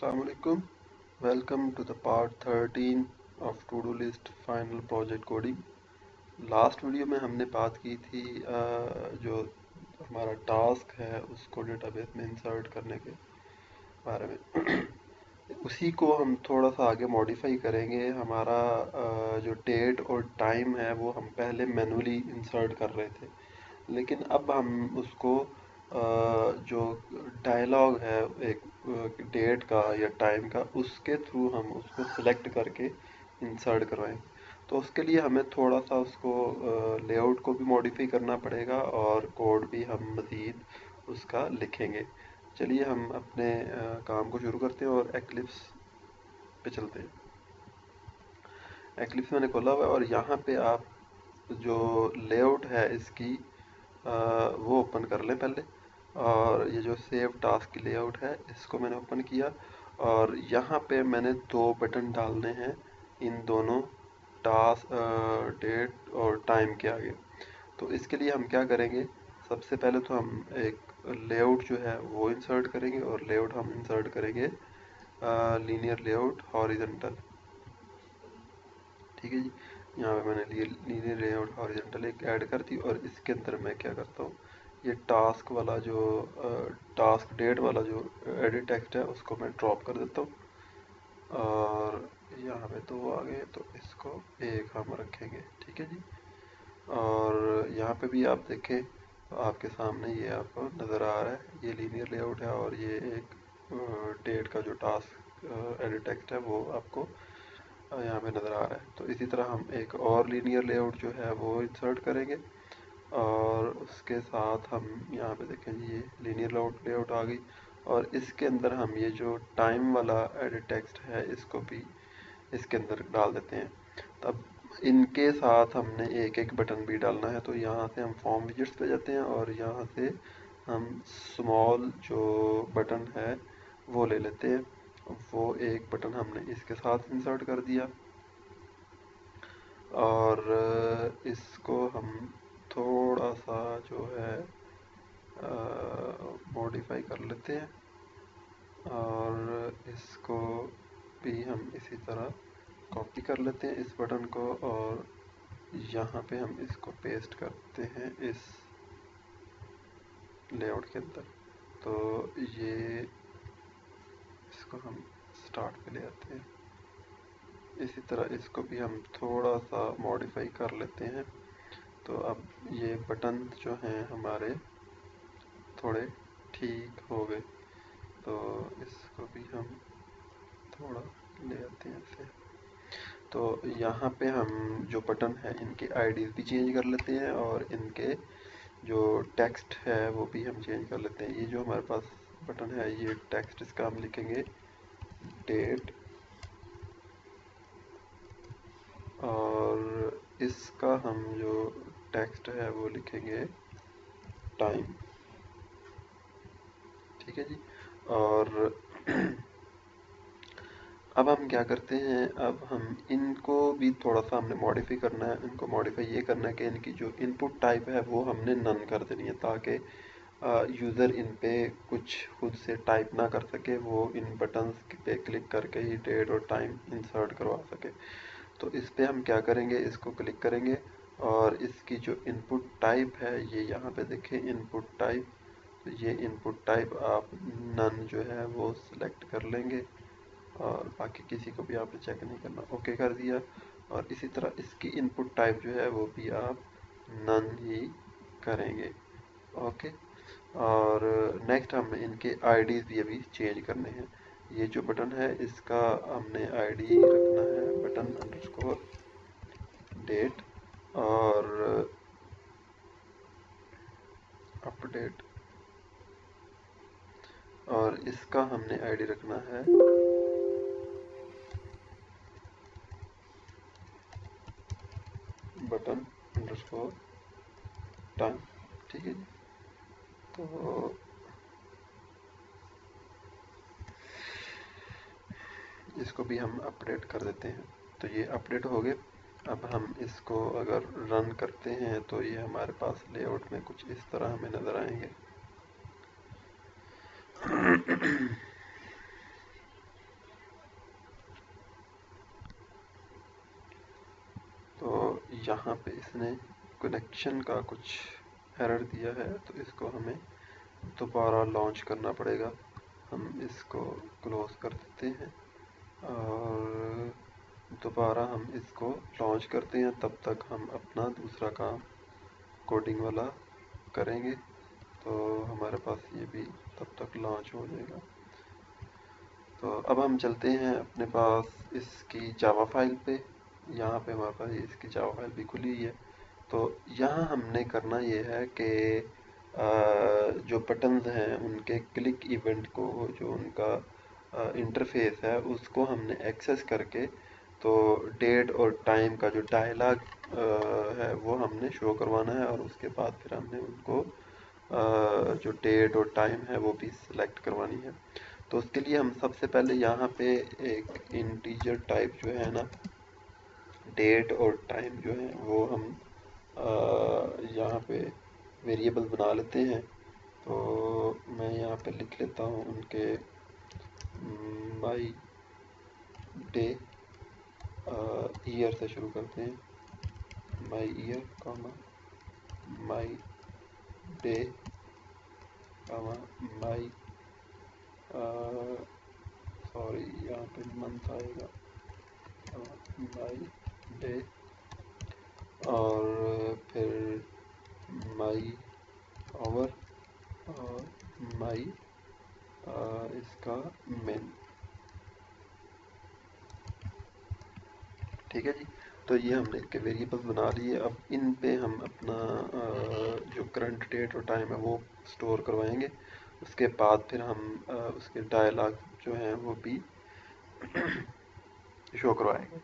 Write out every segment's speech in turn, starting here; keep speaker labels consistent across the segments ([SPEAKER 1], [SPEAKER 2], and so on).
[SPEAKER 1] Assalamualaikum. Welcome to the part 13 of to-do list final project coding. Last video में हमने बात की थी जो हमारा टास्क है उसको डेटाबेस में इंसर्ट करने के बारे में। उसी को हम थोड़ा सा आगे मॉडिफाई करेंगे। हमारा जो डेट और टाइम है वो हम पहले मैनुअली इंसर्ट कर रहे थे, लेकिन अब हम उसको जो डायलॉग है एक डेट का या टाइम का, उसके थ्रू हम उसको सिलेक्ट करके इंसर्ट करवाएंगे। तो उसके लिए हमें थोड़ा सा उसको लेआउट को भी मॉडिफाई करना पड़ेगा और कोड भी हम मज़ीद उसका लिखेंगे। चलिए हम अपने काम को शुरू करते हैं और एक्लिप्स पे चलते हैं। एक्लिप्स मैंने खोला हुआ है और यहाँ पे आप जो लेआउट है इसकी वो ओपन कर लें पहले। और ये जो सेव टास्क की लेआउट है इसको मैंने ओपन किया और यहाँ पे मैंने दो बटन डालने हैं इन दोनों टास्क डेट और टाइम के आगे। तो इसके लिए हम क्या करेंगे, सबसे पहले तो हम एक लेआउट जो है वो इंसर्ट करेंगे और लेआउट हम इंसर्ट करेंगे लीनियर लेआउट हॉरिजॉन्टल। ठीक है जी, यहाँ पे मैंने लीनियर लेआउट हॉरिजॉन्टल एक ऐड कर दी और इसके अंदर मैं क्या करता हूँ, ये टास्क वाला जो टास्क डेट वाला जो एडिट टेक्स्ट है उसको मैं ड्रॉप कर देता हूँ और यहाँ पे दो आ गए तो इसको एक हम रखेंगे। ठीक है जी, और यहाँ पे भी आप देखें तो आपके सामने ये आपको नज़र आ रहा है, ये लीनियर लेआउट है और ये एक डेट का जो टास्क एडिट टेक्स्ट है वो आपको यहाँ पे नज़र आ रहा है। तो इसी तरह हम एक और लीनियर लेआउट जो है वो इंसर्ट करेंगे और उसके साथ हम यहाँ पे देखें ये लीनियर लेआउट आ गई और इसके अंदर हम ये जो टाइम वाला एडिट टेक्स्ट है इसको भी इसके अंदर डाल देते हैं। तब इनके साथ हमने एक एक बटन भी डालना है। तो यहाँ से हम फॉर्म विजिट्स पे जाते हैं और यहाँ से हम स्मॉल जो बटन है वो ले लेते हैं। वो एक बटन हमने इसके साथ इंसर्ट कर दिया और इसको हम थोड़ा सा जो है मॉडिफाई कर लेते हैं और इसको भी हम इसी तरह कॉपी कर लेते हैं इस बटन को और यहाँ पे हम इसको पेस्ट करते हैं इस लेआउट के अंदर। तो ये इसको हम स्टार्ट पे ले आते हैं। इसी तरह इसको भी हम थोड़ा सा मॉडिफाई कर लेते हैं। तो अब ये बटन जो हैं हमारे थोड़े ठीक हो गए। तो इसको भी हम थोड़ा ले आते हैं ऐसे। तो यहाँ पे हम जो बटन है इनके आईडीज भी चेंज कर लेते हैं और इनके जो टेक्स्ट है वो भी हम चेंज कर लेते हैं। ये जो हमारे पास बटन है ये टेक्स्ट इसका हम लिखेंगे डेट और इसका हम जो टेक्स्ट है वो लिखेंगे टाइम। ठीक है जी, और अब हम क्या करते हैं, अब हम इनको भी थोड़ा सा हमने मॉडिफाई करना है। इनको मॉडिफाई ये करना है कि इनकी जो इनपुट टाइप है वो हमने नन कर देनी है ताकि यूज़र इन पे कुछ खुद से टाइप ना कर सके, वो इन बटन्स पे क्लिक करके ही डेट और टाइम इंसर्ट करवा सके। तो इस पे हम क्या करेंगे, इसको क्लिक करेंगे और इसकी जो इनपुट टाइप है ये यहाँ पे देखें इनपुट टाइप। तो ये इनपुट टाइप आप नन जो है वो सिलेक्ट कर लेंगे और बाकी किसी को भी आपने चेक नहीं करना, ओके कर दिया। और इसी तरह इसकी इनपुट टाइप जो है वो भी आप नन ही करेंगे, ओके। और नेक्स्ट हम इनके आईडीज भी अभी चेंज करने हैं। ये जो बटन है इसका हमने आईडी रखना है बटन अंडरस्कोर डेट और अपडेट और इसका हमने आईडी रखना है बटन अंडरस्कोर टाइम। ठीक है जी, तो इसको भी हम अपडेट कर देते हैं। तो ये अपडेट हो गए। अब हम इसको अगर रन करते हैं तो ये हमारे पास लेआउट में कुछ इस तरह हमें नज़र आएंगे। यहाँ पे इसने कनेक्शन का कुछ एरर दिया है, तो इसको हमें दोबारा लॉन्च करना पड़ेगा। हम इसको क्लोज कर देते हैं और दोबारा हम इसको लॉन्च करते हैं। तब तक हम अपना दूसरा काम कोडिंग वाला करेंगे, तो हमारे पास ये भी तब तक लॉन्च हो जाएगा। तो अब हम चलते हैं अपने पास इसकी जावा फाइल पे। यहाँ पे हमारे पास इसकी जावा फाइल भी खुली हुई है। तो यहाँ हमने करना ये है कि जो बटन्स हैं उनके क्लिक इवेंट को, जो उनका इंटरफेस है, उसको हमने एक्सेस करके तो डेट और टाइम का जो डायलॉग है वो हमने शो करवाना है, और उसके बाद फिर हमने उनको जो डेट और टाइम है वो भी सिलेक्ट करवानी है। तो उसके लिए हम सबसे पहले यहाँ पे एक इंटीजर टाइप जो है ना, डेट और टाइम जो है वो हम यहाँ पे वेरिएबल बना लेते हैं। तो मैं यहाँ पे लिख लेता हूँ उनके माई डे, ईयर से शुरू करते हैं, my year comma my day comma my sorry यहाँ पे मंथ आएगा, माई डे, और फिर माई आवर और माई इसका मेन। ठीक है जी। तो ये हमने इसके वेरिएबल्स बना लिए। अब इन पे हम अपना जो करंट डेट और टाइम है वो स्टोर करवाएंगे। उसके बाद फिर हम उसके डायलॉग जो हैं वो भी शो करवाएंगे।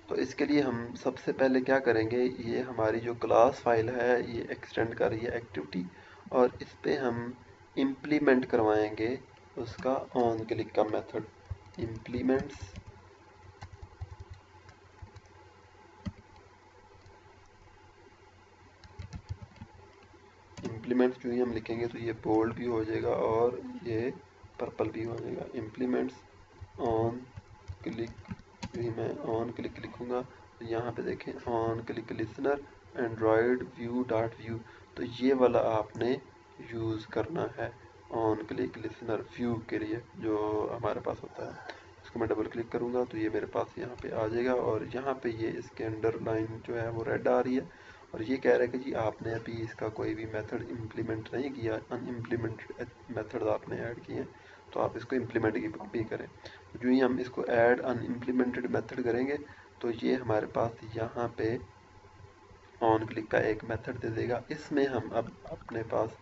[SPEAKER 1] तो इसके लिए हम सबसे पहले क्या करेंगे, ये हमारी जो क्लास फाइल है ये एक्सटेंड कर रही है एक्टिविटी, और इस पे हम इम्प्लीमेंट करवाएंगे उसका ऑन क्लिक का मेथड। इम्प्लीमेंट्स जो ही हम लिखेंगे तो ये बोल्ड भी हो जाएगा और ये पर्पल भी हो जाएगा। इम्प्लीमेंट्स ऑन क्लिक, जो ही मैं ऑन क्लिक लिखूँगा तो यहाँ पे देखें on click listener Android view dot view, तो ये वाला आपने यूज़ करना है ऑन क्लिक लिसनर व्यू के लिए जो हमारे पास होता है। इसको मैं डबल क्लिक करूँगा तो ये मेरे पास यहाँ पे आ जाएगा, और यहाँ पे ये इसके अंडरलाइन जो है वो रेड आ रही है, और ये कह रहा है कि जी आपने अभी इसका कोई भी मेथड इम्प्लीमेंट नहीं किया, अनइम्प्लीमेंटेड मेथड आपने ऐड किए हैं, तो आप इसको इम्प्लीमेंट भी करें। जो ही हम इसको ऐड अनइम्प्लीमेंटेड मेथड करेंगे तो ये हमारे पास यहाँ पे ऑन क्लिक का एक मेथड दे देगा। इसमें हम अब अपने पास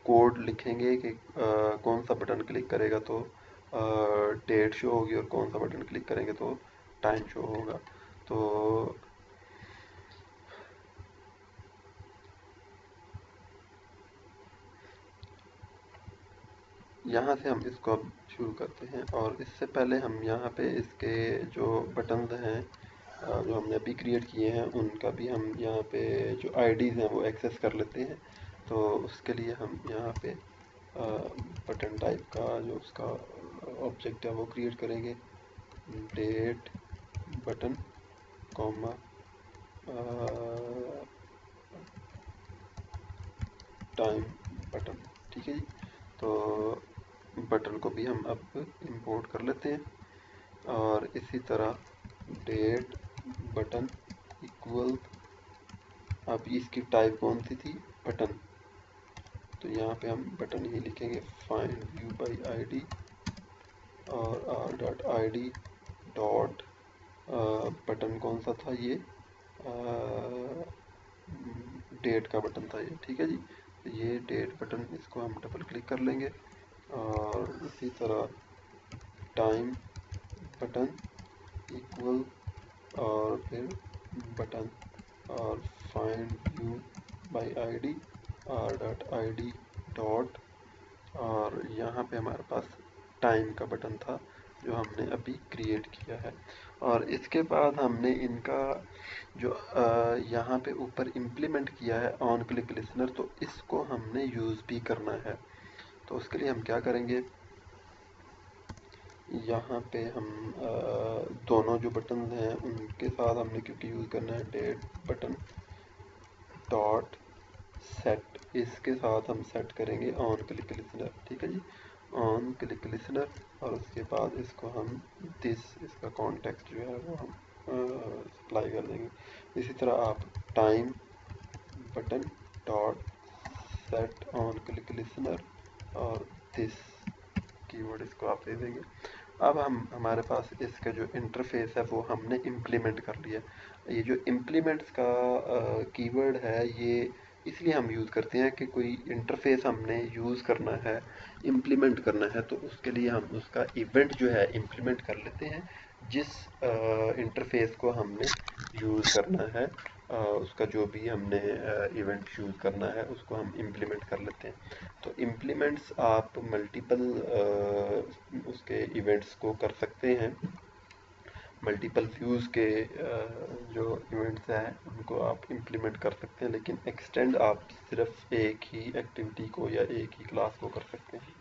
[SPEAKER 1] कोड लिखेंगे कि कौन सा बटन क्लिक करेगा तो डेट शो होगी, और कौन सा बटन क्लिक करेंगे तो टाइम शो होगा। तो यहाँ से हम इसको अब शुरू करते हैं, और इससे पहले हम यहाँ पे इसके जो बटन्स हैं जो हमने अभी क्रिएट किए हैं उनका भी हम यहाँ पे जो आईडीज़ हैं वो एक्सेस कर लेते हैं। तो उसके लिए हम यहाँ पे बटन टाइप का जो उसका ऑब्जेक्ट है वो क्रिएट करेंगे, date button comma time button. ठीक है जी। तो बटन को भी हम अब इंपोर्ट कर लेते हैं, और इसी तरह डेट बटन इक्वल, अब इसकी टाइप कौन सी थी, बटन, तो यहाँ पे हम बटन ही लिखेंगे, फाइंड व्यू बाई आईडी और R dot I D dot button कौन सा था, ये डेट का बटन था ये। ठीक है जी। तो ये डेट बटन, इसको हम डबल क्लिक कर लेंगे, और इसी तरह टाइम बटन इक्वल और फिर बटन और find view by ID R dot I D dot, और यहाँ पे हमारे पास टाइम का बटन था जो हमने अभी क्रिएट किया है। और इसके बाद हमने इनका जो यहाँ पे ऊपर इम्प्लीमेंट किया है ऑन क्लिक लिसनर, तो इसको हमने यूज़ भी करना है। तो उसके लिए हम क्या करेंगे, यहाँ पे हम दोनों जो बटन हैं उनके साथ हमने क्योंकि यूज़ करना है डेट बटन डॉट सेट, इसके साथ हम सेट करेंगे ऑन क्लिक लिसनर। ठीक है जी, ऑन क्लिक लिसनर, और उसके बाद इसको हम इसका कॉन्टेक्स्ट जो है वो हम सप्लाई कर देंगे। इसी तरह आप time button dot set on click listener और दिस कीवर्ड इसको आप दे देंगे। अब हमारे पास इसका जो इंटरफेस है वो हमने इम्प्लीमेंट कर लिया। ये जो इम्प्लीमेंट्स का कीवर्ड है ये इसलिए हम यूज़ करते हैं कि कोई इंटरफेस हमने यूज़ करना है, इम्प्लीमेंट करना है, तो उसके लिए हम उसका इवेंट जो है इम्प्लीमेंट कर लेते हैं। जिस इंटरफेस को हमने यूज़ करना है, उसका जो भी हमने इवेंट यूज़ करना है उसको हम इम्प्लीमेंट कर लेते हैं। तो इम्प्लीमेंट्स आप मल्टीपल उसके इवेंट्स को कर सकते हैं, मल्टीपल व्यूज़ के जो इवेंट्स हैं उनको आप इम्प्लीमेंट कर सकते हैं, लेकिन एक्सटेंड आप सिर्फ एक ही एक्टिविटी को या एक ही क्लास को कर सकते हैं।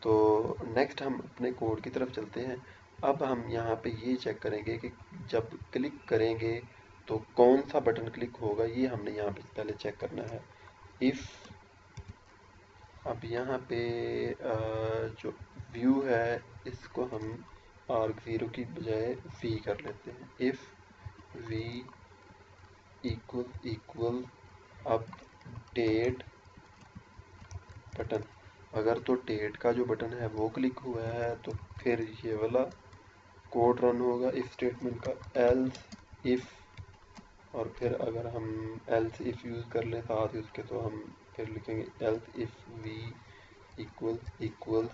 [SPEAKER 1] तो नेक्स्ट हम अपने कोड की तरफ चलते हैं। अब हम यहाँ पे ये चेक करेंगे कि जब क्लिक करेंगे तो कौन सा बटन क्लिक होगा, ये हमने यहाँ पे पहले चेक करना है। इफ़ अब यहाँ पे जो व्यू है इसको हम arg0 की बजाय v कर लेते हैं। If v equal update button, अगर तो डेट का जो बटन है वो क्लिक हुआ है तो फिर ये वाला कोड रन होगा इफ स्टेटमेंट का, एल्स इफ, और फिर अगर हम एल्स इफ यूज़ कर लें साथ ही उसके तो हम फिर लिखेंगे else if v equal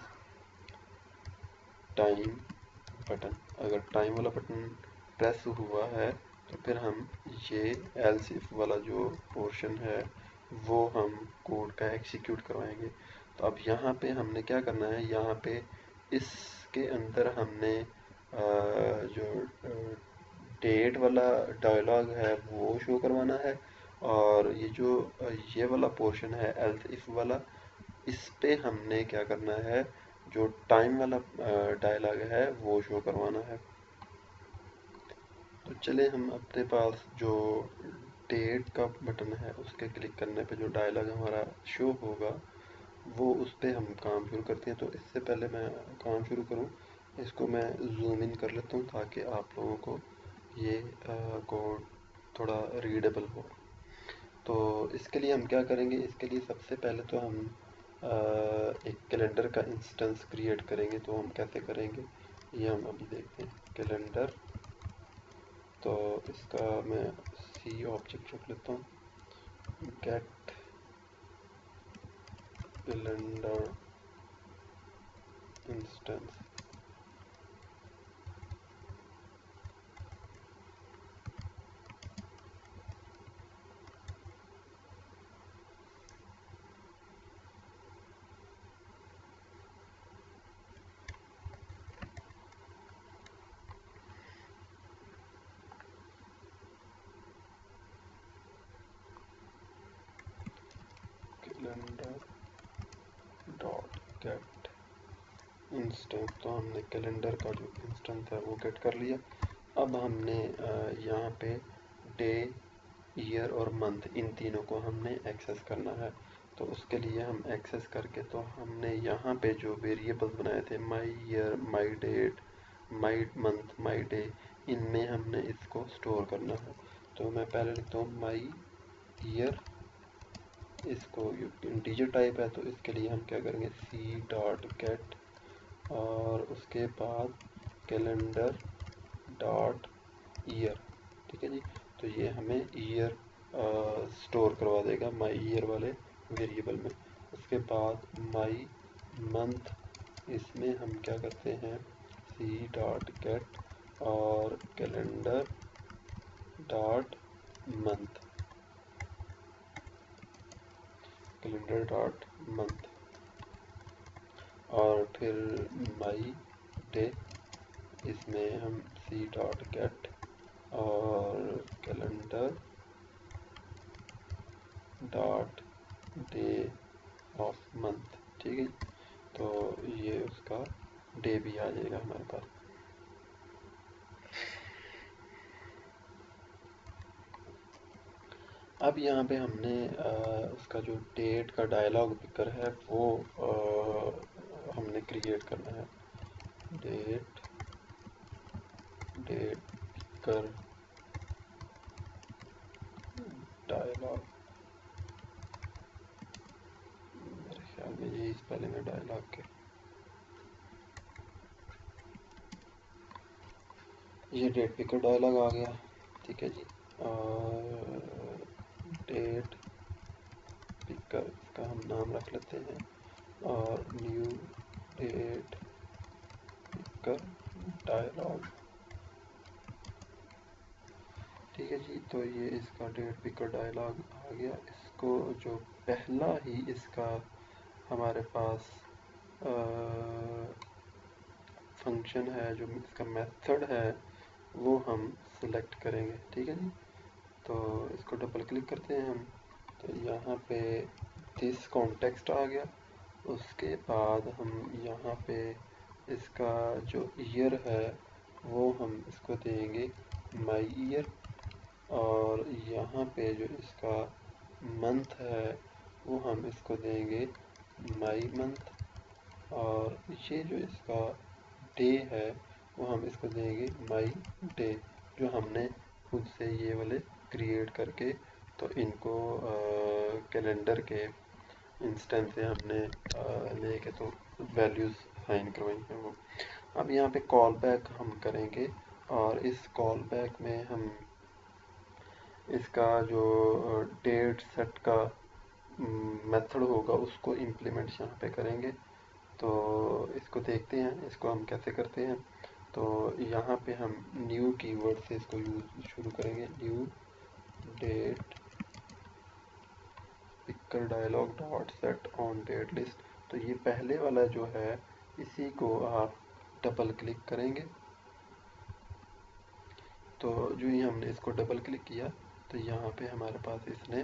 [SPEAKER 1] time button. अगर टाइम वाला बटन प्रेस हुआ है तो फिर हम ये एल्स इफ वाला जो पोर्शन है वो हम कोड का एग्जीक्यूट करवाएंगे। तो अब यहाँ पे हमने क्या करना है, यहाँ पे इसके अंदर हमने जो डेट वाला डायलॉग है वो शो करवाना है, और ये जो ये वाला पोर्शन है एल्स इफ वाला, इस पे हमने क्या करना है, जो टाइम वाला डायलॉग है वो शो करवाना है। तो चले हम अपने पास जो डेट का बटन है उसके क्लिक करने पे जो डायलॉग हमारा शो होगा वो उस पर हम काम शुरू करते हैं। तो इससे पहले मैं काम शुरू करूं, इसको मैं जूम इन कर लेता हूं ताकि आप लोगों को ये कोड थोड़ा रीडेबल हो। तो इसके लिए हम क्या करेंगे, इसके लिए सबसे पहले तो हम एक कैलेंडर का इंस्टेंस क्रिएट करेंगे। तो हम कैसे करेंगे ये हम अभी देखते हैं। कैलेंडर, तो इसका मैं सी ऑब्जेक्ट रख लेता हूँ, get calendar instance. Calendar dot get instance, तो हमने कैलेंडर का जो इंस्टेंस है वो गेट कर लिया। अब हमने यहाँ पे डे, ईयर और मंथ, इन तीनों को हमने एक्सेस करना है। तो उसके लिए हम एक्सेस करके तो हमने यहाँ पे जो वेरिएबल्स बनाए थे, my year, my date, my month, my day, इनमें हमने इसको स्टोर करना है। तो मैं पहले लिखता हूँ माई ईयर, इसको इंटीजर टाइप है तो इसके लिए हम क्या करेंगे, सी डॉट गेट और उसके बाद कैलेंडर डॉट ईयर। ठीक है जी, तो ये हमें ईयर स्टोर करवा देगा माई ईयर वाले वेरिएबल में। उसके बाद माई मंथ, इसमें हम क्या करते हैं, सी डॉट गेट और calendar dot month, calendar dot month, और फिर माई डे, इसमें हम सी डॉट गेट और calendar dot day of month. ठीक है, तो ये उसका डे भी आ जाएगा हमारे पास। अब यहाँ पे हमने उसका जो डेट का डायलॉग पिकर है वो हमने क्रिएट करना है। डेट पिकर डायलॉग, मेरे ख्याल में यही स्पेलिंग है डायलॉग के। ये डेट पिकर डायलॉग आ गया, ठीक है जी। डेट पिकर, इसका हम नाम रख लेते हैं, और न्यू डेट पिकर डायलॉग, ठीक है जी। तो ये इसका डेट पिकर डायलॉग आ गया। इसको जो पहला ही इसका हमारे पास फंक्शन है, जो इसका मेथड है, वो हम सिलेक्ट करेंगे, ठीक है जी। तो इसको डबल क्लिक करते हैं हम, तो यहाँ पे दिस कॉन्टेक्स्ट आ गया। उसके बाद हम यहाँ पे इसका जो ईयर है वो हम इसको देंगे माई ईयर, और यहाँ पे जो इसका मंथ है वो हम इसको देंगे माई मंथ, और ये जो इसका डे है वो हम इसको देंगे माई डे, जो हमने खुद से ये वाले क्रिएट करके तो इनको कैलेंडर के इंस्टेंस से हमने लेके तो वैल्यूज़ साइन करवाई हैं वो। अब यहाँ पे कॉल बैक हम करेंगे, और इस कॉल बैक में हम इसका जो डेट सेट का मेथड होगा उसको इम्प्लीमेंट यहाँ पे करेंगे। तो इसको देखते हैं, इसको हम कैसे करते हैं। तो यहाँ पे हम न्यू कीवर्ड से इसको यूज़ शुरू करेंगे। New date picker dialog dot set on date list. तो ये पहले वाला जो है इसी को आप डबल क्लिक करेंगे। तो जो ही हमने इसको डबल क्लिक किया तो यहाँ पे हमारे पास इसने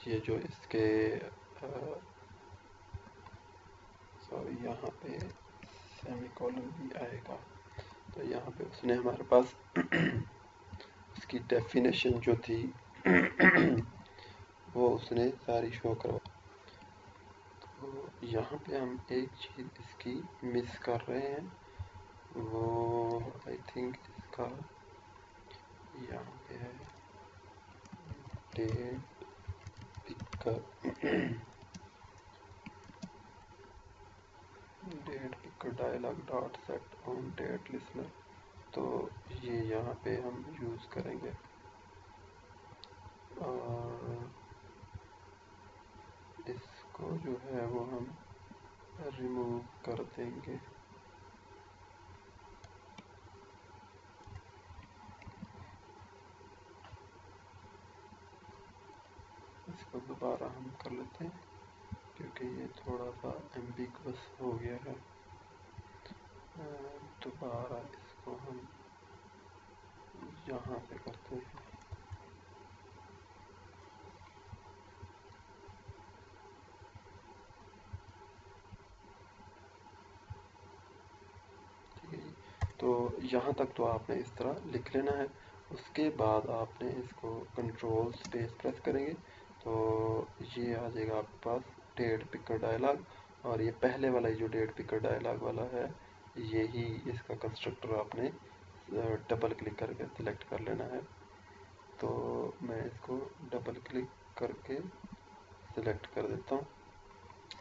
[SPEAKER 1] ये जो इसके सॉरी यहाँ पे सेमीकोलन भी आएगा। तो यहाँ पे उसने हमारे पास इसकी डेफिनेशन जो थी वो उसने सारी शो करवा। तो यहाँ पे हम एक चीज़ इसकी मिस कर रहे हैं, वो आई थिंक इसका यहाँ पे है date picker date picker dialog dot set on date listener. तो ये यहाँ पे हम यूज़ करेंगे, और इसको जो है वो हम रिमूव कर देंगे। इसको दोबारा हम कर लेते हैं क्योंकि ये थोड़ा सा एम्बिगुअस हो गया है। दोबारा इसको हम यहाँ पे करते हैं। ठीक है जी। तो यहाँ तक तो आपने इस तरह लिख लेना है। उसके बाद आपने इसको कंट्रोल स्पेस प्रेस करेंगे तो ये आ जाएगा आपके पास डेट पिकर डायलॉग, और ये पहले वाला जो डेट पिकर डायलॉग वाला है यही इसका कंस्ट्रक्टर आपने डबल क्लिक करके सिलेक्ट कर लेना है। तो मैं इसको डबल क्लिक करके सिलेक्ट कर देता हूँ,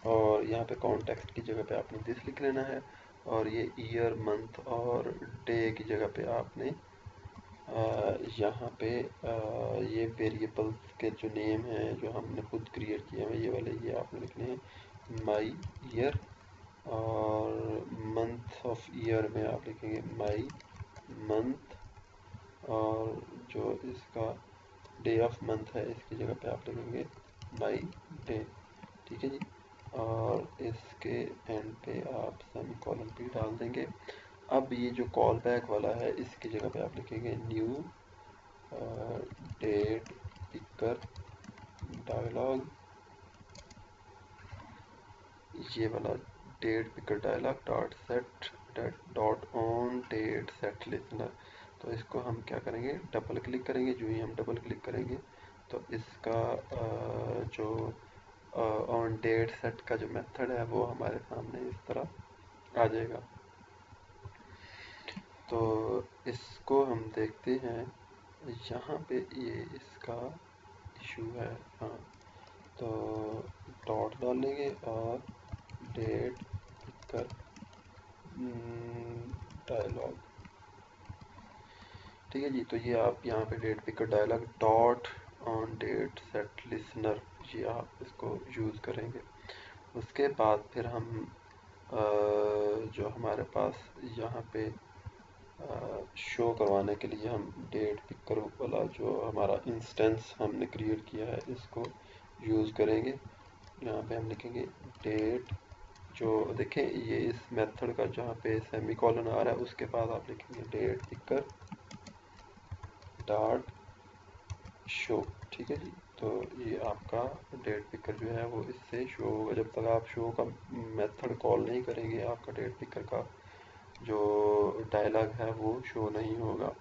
[SPEAKER 1] और यहाँ पे कॉन्टेक्स्ट की जगह पे आपने दिस लिख लेना है, और ये ईयर मंथ और डे की जगह पे आपने यहाँ पे ये वेरिएबल्स के जो नेम हैं जो हमने खुद क्रिएट किए हैं ये वाले ये आपने लिखने हैं माई ईयर, और मंथ ऑफ ईयर में आप लिखेंगे माई मंथ, और जो इसका डे ऑफ मंथ है इसकी जगह पे आप लिखेंगे माई डे, ठीक है जी। और इसके एंड पे आप सेमीकोलन भी डाल देंगे। अब ये जो कॉल बैक वाला है इसकी जगह पे आप लिखेंगे न्यू डेट पिकर डायलॉग, ये वाला date picker dialog dot set dot on date set listener. तो इसको हम क्या करेंगे, डबल क्लिक करेंगे। जो ही हम डबल क्लिक करेंगे तो इसका जो ऑन डेट सेट का जो मेथड है वो हमारे सामने इस तरह आ जाएगा। तो इसको हम देखते हैं, यहाँ पे ये इसका इशू है। हाँ, तो डॉट डालेंगे और डेट पिकर डायलॉग, ठीक है जी। तो ये आप यहाँ पे date picker dialog dot on date set listener, ये आप इसको यूज़ करेंगे। उसके बाद फिर हम जो हमारे पास यहाँ पे शो करवाने के लिए हम डेट पिकर वाला जो हमारा इंस्टेंस हमने क्रिएट किया है इसको यूज़ करेंगे। यहाँ पे हम लिखेंगे डेट, जो देखें ये इस मेथड का जहाँ पे सेमी कॉलन आ रहा है उसके बाद आप लिखेंगे डेट पिकर डॉट शो, ठीक है जी। तो ये आपका डेट पिकर जो है वो इससे शो होगा। जब तक आप शो का मेथड कॉल नहीं करेंगे आपका डेट पिकर का जो डायलॉग है वो शो नहीं होगा।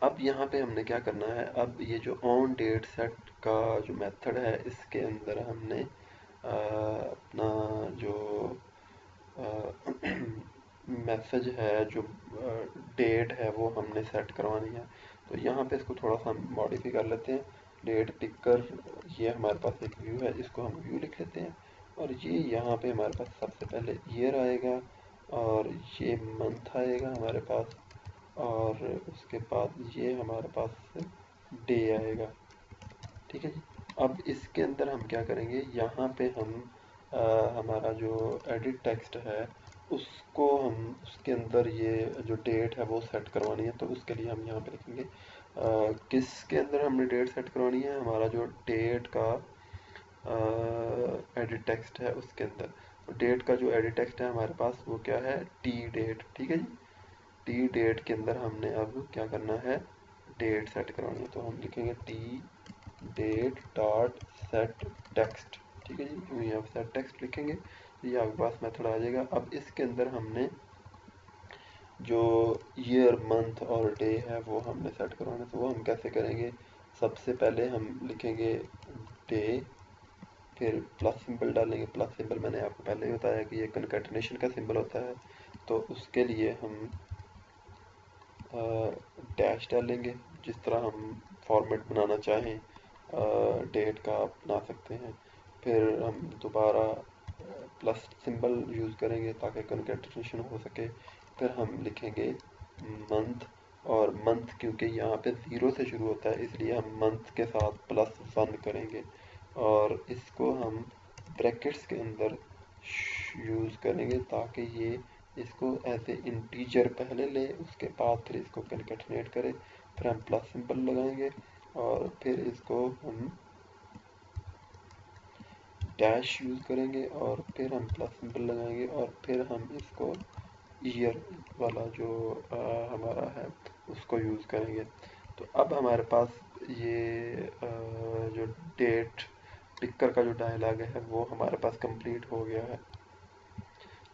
[SPEAKER 1] अब यहाँ पे हमने क्या करना है, अब ये जो ऑन डेट सेट का जो मेथड है इसके अंदर हमने अपना जो मैसेज है, जो डेट है वो हमने सेट करवानी है। तो यहाँ पे इसको थोड़ा सा मॉडिफाई कर लेते हैं। डेट पिकर, ये हमारे पास एक व्यू है, इसको हम व्यू लिख लेते हैं। और ये यहाँ पे हमारे पास सबसे पहले ईयर आएगा और ये मंथ आएगा हमारे पास, और उसके बाद ये हमारे पास डे आएगा, ठीक है जी। अब इसके अंदर हम क्या करेंगे, यहाँ पे हम हमारा जो एडिट टेक्स्ट है उसको हम उसके अंदर ये जो डेट है वो सेट करवानी है। तो उसके लिए हम यहाँ पे लिखेंगे किसके अंदर हमने डेट सेट करवानी है, हमारा जो डेट का एडिट टेक्स्ट है उसके अंदर। तो डेट का जो एडिट टेक्स्ट है हमारे पास वो क्या है, टी डेट, ठीक है जी। टी डेट के अंदर हमने अब क्या करना है, डेट सेट करवानी है। तो हम लिखेंगे t date dot set text, ठीक है जी। वहीं आप सेट टेक्स्ट लिखेंगे तो ये आपके पास मेथड आ जाएगा। अब इसके अंदर हमने जो ईयर मंथ और डे है वो हमने सेट करवाना है। तो वो हम कैसे करेंगे, सबसे पहले हम लिखेंगे डे, फिर प्लस सिंबल डालेंगे। प्लस सिंबल मैंने आपको पहले ही बताया कि ये कनकैटिनेशन का सिंबल होता है। तो उसके लिए हम डैश डालेंगे, जिस तरह हम फॉर्मेट बनाना चाहें डेट का आप बना सकते हैं। फिर हम दोबारा प्लस सिंबल यूज़ करेंगे ताकि कनकैटिनेशन हो सके। फिर हम लिखेंगे मंथ, और मंथ क्योंकि यहाँ पे 0 से शुरू होता है इसलिए हम मंथ के साथ +1 करेंगे, और इसको हम ब्रैकेट्स के अंदर यूज़ करेंगे ताकि ये इसको ऐसे इंटीजर पहले ले, उसके बाद फिर इसको कनकैटिनेट करे। फिर हम प्लस सिंबल लगाएंगे और फिर इसको हम डैश यूज़ करेंगे और फिर हम प्लस सिंबल लगाएंगे और फिर हम इसको ईयर वाला जो हमारा है उसको यूज़ करेंगे। तो अब हमारे पास ये जो डेट पिकर का जो डायलॉग है वो हमारे पास कंप्लीट हो गया है।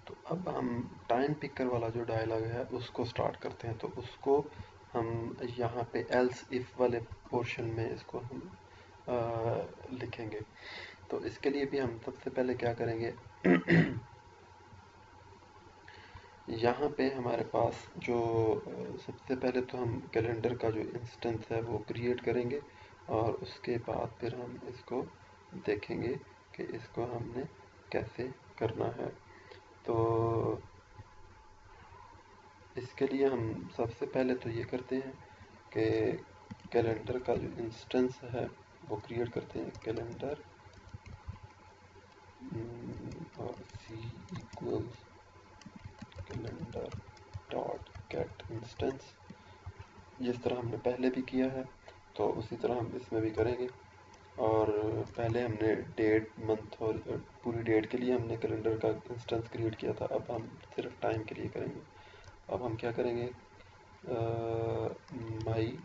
[SPEAKER 1] तो अब हम टाइम पिकर वाला जो डायलॉग है उसको स्टार्ट करते हैं। तो उसको हम यहाँ पे एल्स इफ वाले पोर्शन में इसको हम लिखेंगे। तो इसके लिए भी हम सबसे पहले क्या करेंगे यहाँ पे हमारे पास जो सबसे पहले तो हम कैलेंडर का जो इंस्टेंस है वो क्रिएट करेंगे, और उसके बाद फिर हम इसको देखेंगे कि इसको हमने कैसे करना है। तो इसके लिए हम सबसे पहले तो ये करते हैं कि कैलेंडर का जो इंस्टेंस है वो क्रिएट करते हैं, कैलेंडर और C equals calendar dot get instance, जिस तरह हमने पहले भी किया है तो उसी तरह हम इसमें भी करेंगे। और पहले हमने डेट मंथ और पूरी डेट के लिए हमने कैलेंडर का इंस्टेंस क्रिएट किया था, अब हम सिर्फ टाइम के लिए करेंगे। अब हम क्या करेंगे, माई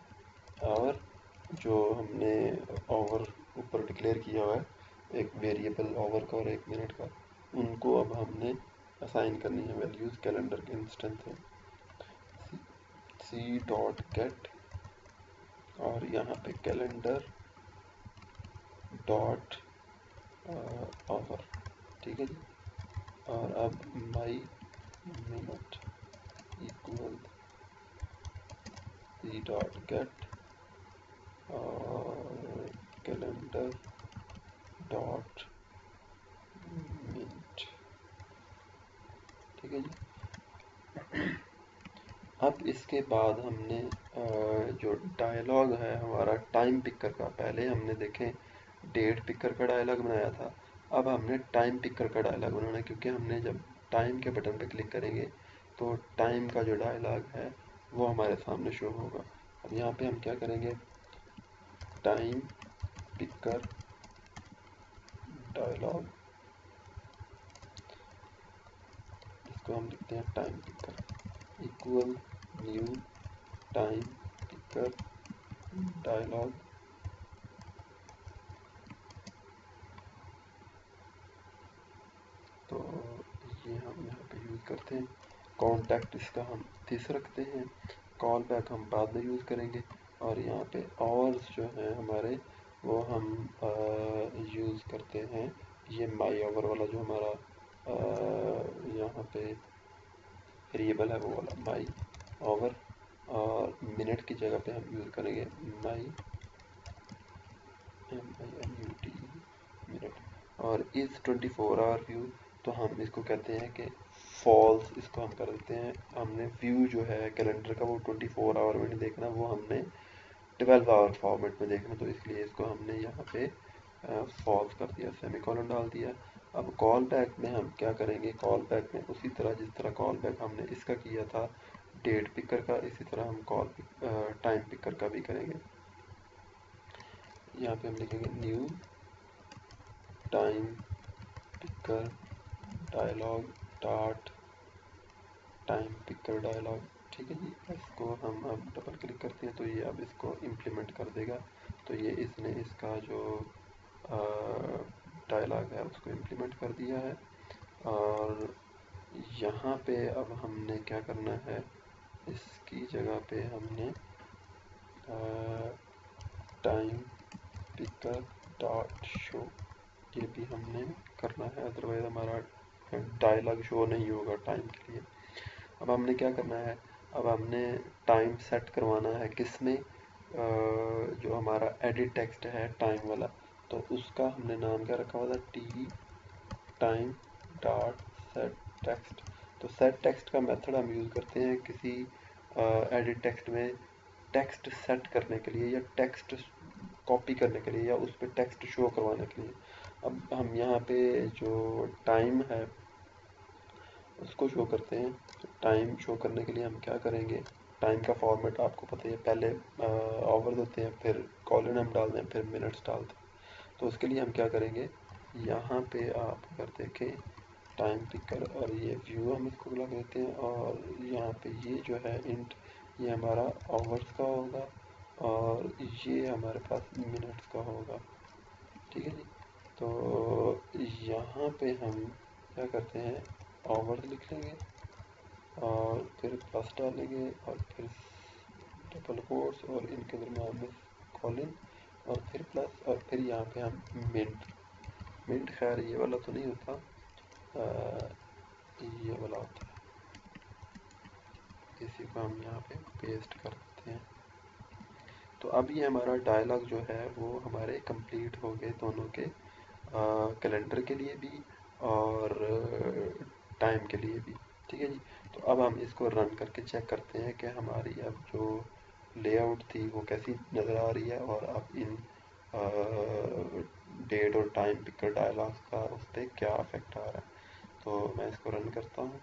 [SPEAKER 1] आवर, जो हमने आवर ऊपर डिक्लेयर किया हुआ है, एक वेरिएबल आवर का और 1 मिनट का, उनको अब हमने असाइन करनी है वैल्यूज कैलेंडर के इंस्टेंस में। सी डॉट गेट और यहाँ पे कैलेंडर डॉट आवर, ठीक है जी। और अब my minute equal C dot get और कैलेंडर डॉट मिनट, ठीक है जी। अब इसके बाद हमने जो डायलॉग है हमारा टाइम पिकर का, पहले हमने देखें डेट पिकर का डायलॉग बनाया था, अब हमने टाइम पिकर का डायलॉग बनाना है, क्योंकि हमने जब टाइम के बटन पर क्लिक करेंगे तो टाइम का जो डायलॉग है वो हमारे सामने शो होगा। अब यहाँ पे हम क्या करेंगे, टाइम पिकर डायलॉग, इसको हम लिखते हैं time picker equal new time picker dialog. तो ये हम यहाँ पे यूज़ करते हैं। कॉन्टैक्ट इसका हम दिस रखते हैं, कॉल बैक हम बाद में यूज़ करेंगे। और यहाँ पे आवर्स जो हैं हमारे वो हम यूज़ करते हैं, ये माई आवर वाला जो हमारा यहाँ पे वेरिएबल है वो वाला माई आवर, और मिनट की जगह पे हम यूज़ करेंगे माई MINUT मिनट। और इस 24 आवर व्यू तो हम इसको कहते हैं कि फॉल्स, इसको हम कर देते हैं, हमने व्यू जो है कैलेंडर का वो 24 आवर में नहीं देखना, वो हमने 12 आवर फॉर्मेट में देखना, तो इसलिए इसको हमने यहाँ पे फॉल्स कर दिया, सेमीकोलन डाल दिया। अब कॉल बैक में हम क्या करेंगे, कॉल बैक में उसी तरह जिस तरह कॉल बैक हमने इसका किया था डेट पिकर का, इसी तरह हम टाइम पिकर का भी करेंगे। यहाँ पे हम लिखेंगे new time picker dialog dot time picker dialog, ठीक है जी। इसको हम अब डबल क्लिक करते हैं तो ये अब इसको इम्प्लीमेंट कर देगा। तो ये इसने इसका जो डायलॉग है उसको इम्प्लीमेंट कर दिया है। और यहाँ पे अब हमने क्या करना है, इसकी जगह पे हमने टाइम पिकर डॉट शो ये भी हमने करना है, अदरवाइज हमारा डायलॉग शो नहीं होगा टाइम के लिए। अब हमने क्या करना है, अब हमने टाइम सेट करवाना है किसमें, जो हमारा एडिट टेक्स्ट है टाइम वाला, तो उसका हमने नाम क्या रखा हुआ था, T time dot set text. तो सेट टेक्स्ट का मेथड हम यूज़ करते हैं किसी एडिट टेक्स्ट में टेक्स्ट सेट करने के लिए, या टेक्स्ट कॉपी करने के लिए, या उस पर टेक्स्ट शो करवाने के लिए। अब हम यहाँ पे जो टाइम है उसको शो करते हैं। तो टाइम शो करने के लिए हम क्या करेंगे, टाइम का फॉर्मेट आपको पता है, पहले आवर्स होते हैं, फिर कॉलन हम डालते हैं, फिर मिनट्स डालते हैं। तो उसके लिए हम क्या करेंगे, यहाँ पे आप अगर देखें टाइम पिकर और ये व्यू हम इसको लगा देते हैं, और यहाँ पे ये जो है इंट ये हमारा आवर्स का होगा और ये हमारे पास मिनट्स का होगा, ठीक है जी। तो यहाँ पे हम क्या करते हैं, आवर्स लिख लेंगे और फिर प्लस डालेंगे और फिर डबल कोट्स और इनके दरम्यान में कॉलन और फिर प्लस, और फिर यहाँ पे हम मिनट, मिनट खैर ये वाला तो नहीं होता, ये वाला होता है, इसी को हम यहाँ पे पेस्ट कर देते हैं। तो अब ये हमारा डायलॉग जो है वो हमारे कंप्लीट हो गए दोनों के, कैलेंडर के लिए भी और टाइम के लिए भी, ठीक है जी। तो अब हम इसको रन करके चेक करते हैं कि हमारी अब जो लेआउट थी वो कैसी नज़र आ रही है, और अब इन डेट और टाइम पिकर डायलॉग्स का उस पर क्या इफेक्ट आ रहा है। तो मैं इसको रन करता हूँ।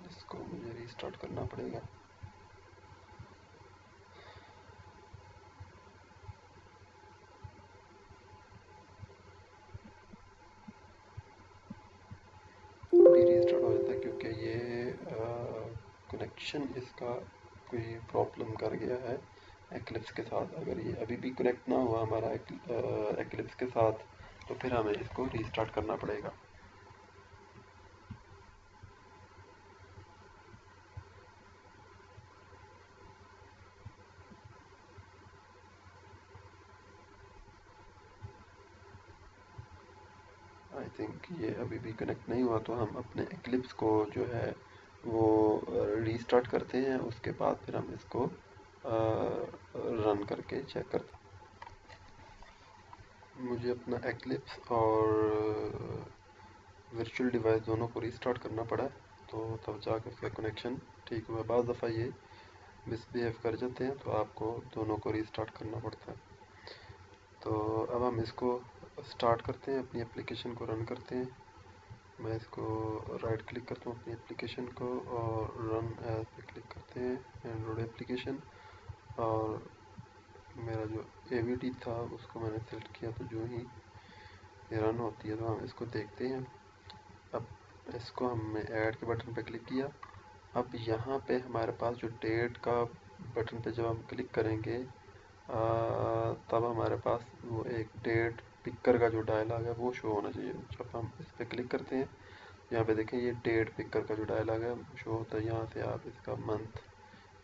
[SPEAKER 1] इसको मुझे रीस्टार्ट करना पड़ेगा। अभी रीस्टार्ट हो जाता है क्योंकि ये कनेक्शन इसका कोई प्रॉब्लम कर गया है, एक्लिप्स के साथ। अगर ये अभी भी कनेक्ट ना हुआ हमारा एक्लिप्स के साथ, तो फिर हमें इसको रीस्टार्ट करना पड़ेगा। आई थिंक ये अभी भी कनेक्ट नहीं हुआ, तो हम अपने एक्लिप्स को जो है वो रीस्टार्ट करते हैं, उसके बाद फिर हम इसको रन करके चेक करते हैं। मुझे अपना एक्लिप्स और वर्चुअल डिवाइस दोनों को रीस्टार्ट करना पड़ा है, तो तब जाकर उसका कनेक्शन ठीक हुआ। बाज़ दफ़ा ये मिसबिहेव कर जाते हैं, तो आपको दोनों को रीस्टार्ट करना पड़ता है। तो अब हम इसको स्टार्ट करते हैं, अपनी एप्लीकेशन को रन करते हैं। मैं इसको राइट क्लिक करता हूँ अपनी एप्लीकेशन को, और रन एज पे क्लिक करते हैं, एंड्रॉयड एप्लीकेशन। और मेरा जो AVD था उसको मैंने सेलेक्ट किया, तो जो ही ये रन होती है तो हम इसको देखते हैं। अब इसको हमने ऐड के बटन पे क्लिक किया। अब यहाँ पे हमारे पास जो डेट का बटन पे जब हम क्लिक करेंगे, तब हमारे पास वो एक डेट पिकर का जो डायलॉग है वो शो होना चाहिए। जब हम इस पर क्लिक करते हैं, यहाँ पे देखें ये डेट पिकर का जो डायलॉग है शो होता है। यहाँ से आप इसका मंथ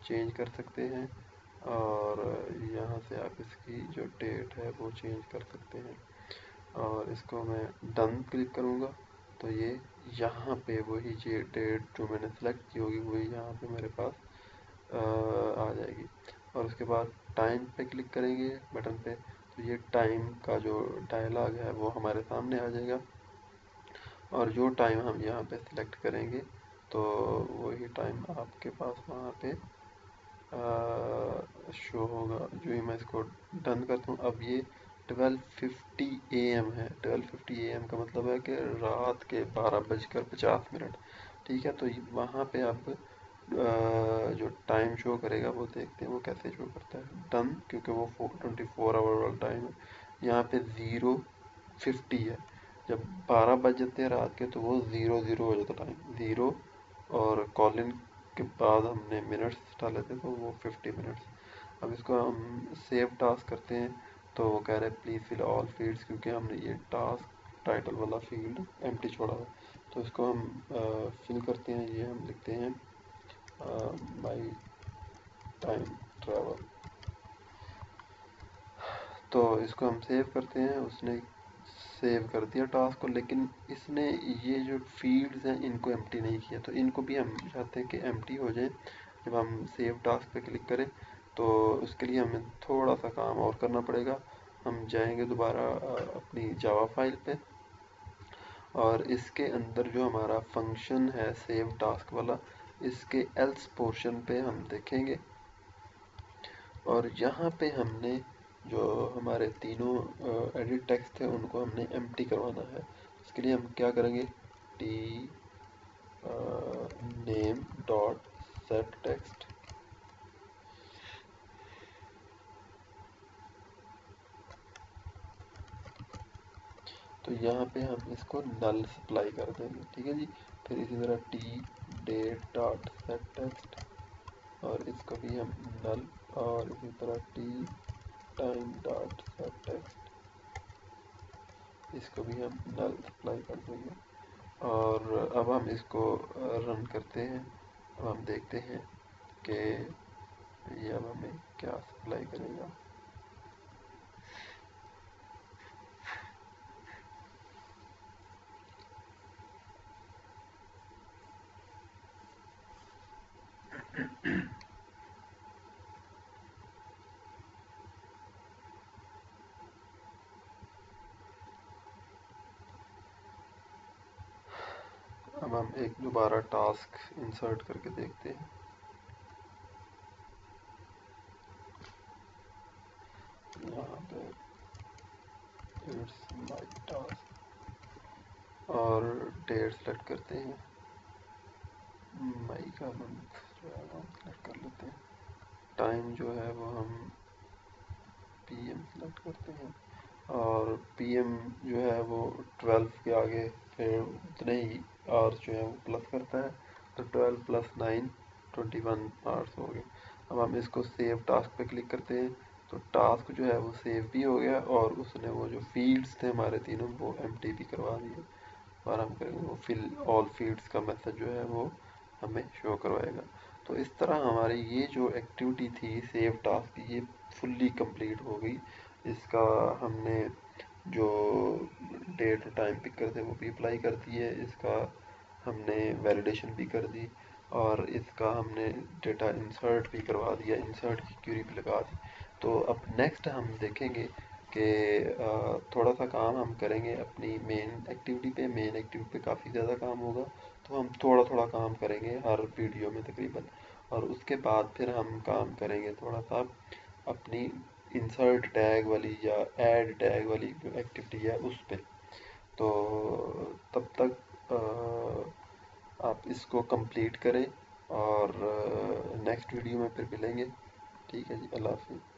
[SPEAKER 1] चेंज कर सकते हैं, और यहाँ से आप इसकी जो डेट है वो चेंज कर सकते हैं। और इसको मैं डन क्लिक करूँगा, तो ये यहाँ पे वही जो डेट जो मैंने सेलेक्ट की होगी वही यहाँ पे मेरे पास आ जाएगी। और उसके बाद टाइम पे क्लिक करेंगे बटन पे, तो ये टाइम का जो डायलॉग है वो हमारे सामने आ जाएगा। और जो टाइम हम यहाँ पे सिलेक्ट करेंगे, तो वही टाइम आपके पास वहाँ पे शो होगा। जो ही मैं इसको डन करता हूँ, अब ये 12:50 AM है। 12:50 AM का मतलब है कि रात के 12:50। ठीक है, तो वहाँ पे आप जो टाइम शो करेगा वो देखते हैं वो कैसे शो करता है। डन, क्योंकि वो 24 आवर वाला टाइम है। यहाँ पे 0:50 है। जब 12 बज जाते हैं रात के, तो वो 00 हो जाता टाइम, 0। और कॉलिन के बाद हमने मिनट्स डाले थे, तो वो 50 मिनट्स। अब इसको हम सेव टास्क करते हैं, तो वो कह रहे हैं प्लीज़ फिल ऑल फील्ड्स, क्योंकि हमने ये टास्क टाइटल वाला फील्ड एम्प्टी छोड़ा है। तो इसको हम फिल करते हैं। ये हम लिखते हैं माई टाइम ट्रैवल। तो इसको हम सेव करते हैं। उसने सेव कर दिया टास्क को, लेकिन इसने ये जो फील्ड्स हैं इनको एम्प्टी नहीं किया, तो इनको भी हम चाहते हैं कि एम्प्टी हो जाए जब हम सेव टास्क पे क्लिक करें। तो उसके लिए हमें थोड़ा सा काम और करना पड़ेगा। हम जाएंगे दोबारा अपनी जावा फाइल पे, और इसके अंदर जो हमारा फंक्शन है सेव टास्क वाला, इसके एल्स पोर्शन पे हम देखेंगे। और यहाँ पे हमने जो हमारे तीनों एडिट टेक्स्ट थे उनको हमने एम्प्टी करवाना है। इसके लिए हम क्या करेंगे, T name dot set text. तो यहाँ पे हम इसको नल सप्लाई कर देंगे। ठीक है जी। फिर इसी तरह t date dot set text, और इसको भी हम नल। और इसी तरह t time dot set text, इसको भी हम नल सप्लाई कर देंगे। और अब हम इसको रन करते हैं। अब हम देखते हैं कि ये अब हमें क्या सप्लाई करेगा। अब हम एक दोबारा टास्क इंसर्ट करके देखते हैं। यहाँ पे इट्स माय टास्क, और डेट सेलेक्ट करते हैं। मई का मंथ सेलेक्ट कर लेते हैं। टाइम जो है वो हम PM सेलेक्ट करते हैं, और PM जो है वो 12 के आगे फिर उतने ही आवर्स जो है वो प्लस करता है। तो 12 + 9 21 आवर्स हो गए। अब हम इसको सेव टास्क पे क्लिक करते हैं, तो टास्क जो है वो सेव भी हो गया और उसने वो जो फील्ड्स थे हमारे तीनों वो एम्प्टी भी करवा दिए। और हम करेंगे वो फिल ऑल फील्ड्स का मेथड जो है वो हमें शो करवाएगा। तो इस तरह हमारी ये जो एक्टिविटी थी सेव टास्क की, ये फुल्ली कंप्लीट हो गई। इसका हमने जो डेट और टाइम पिकर थे वो भी अप्लाई कर दिए, इसका हमने वैलिडेशन भी कर दी और इसका हमने डेटा इंसर्ट भी करवा दिया, इंसर्ट की क्यूरी भी लगा दी। तो अब नेक्स्ट हम देखेंगे कि थोड़ा सा काम हम करेंगे अपनी मेन एक्टिविटी पे काफ़ी ज़्यादा काम होगा, तो हम थोड़ा थोड़ा काम करेंगे हर वीडियो में तकरीबन। और उसके बाद फिर हम काम करेंगे थोड़ा सा अपनी इंसर्ट टैग वाली या ऐड टैग वाली जो एक्टिविटी है उस पे। तो तब तक आप इसको कंप्लीट करें और नेक्स्ट वीडियो में फिर मिलेंगे। ठीक है जी, अल्लाह हाफिज़।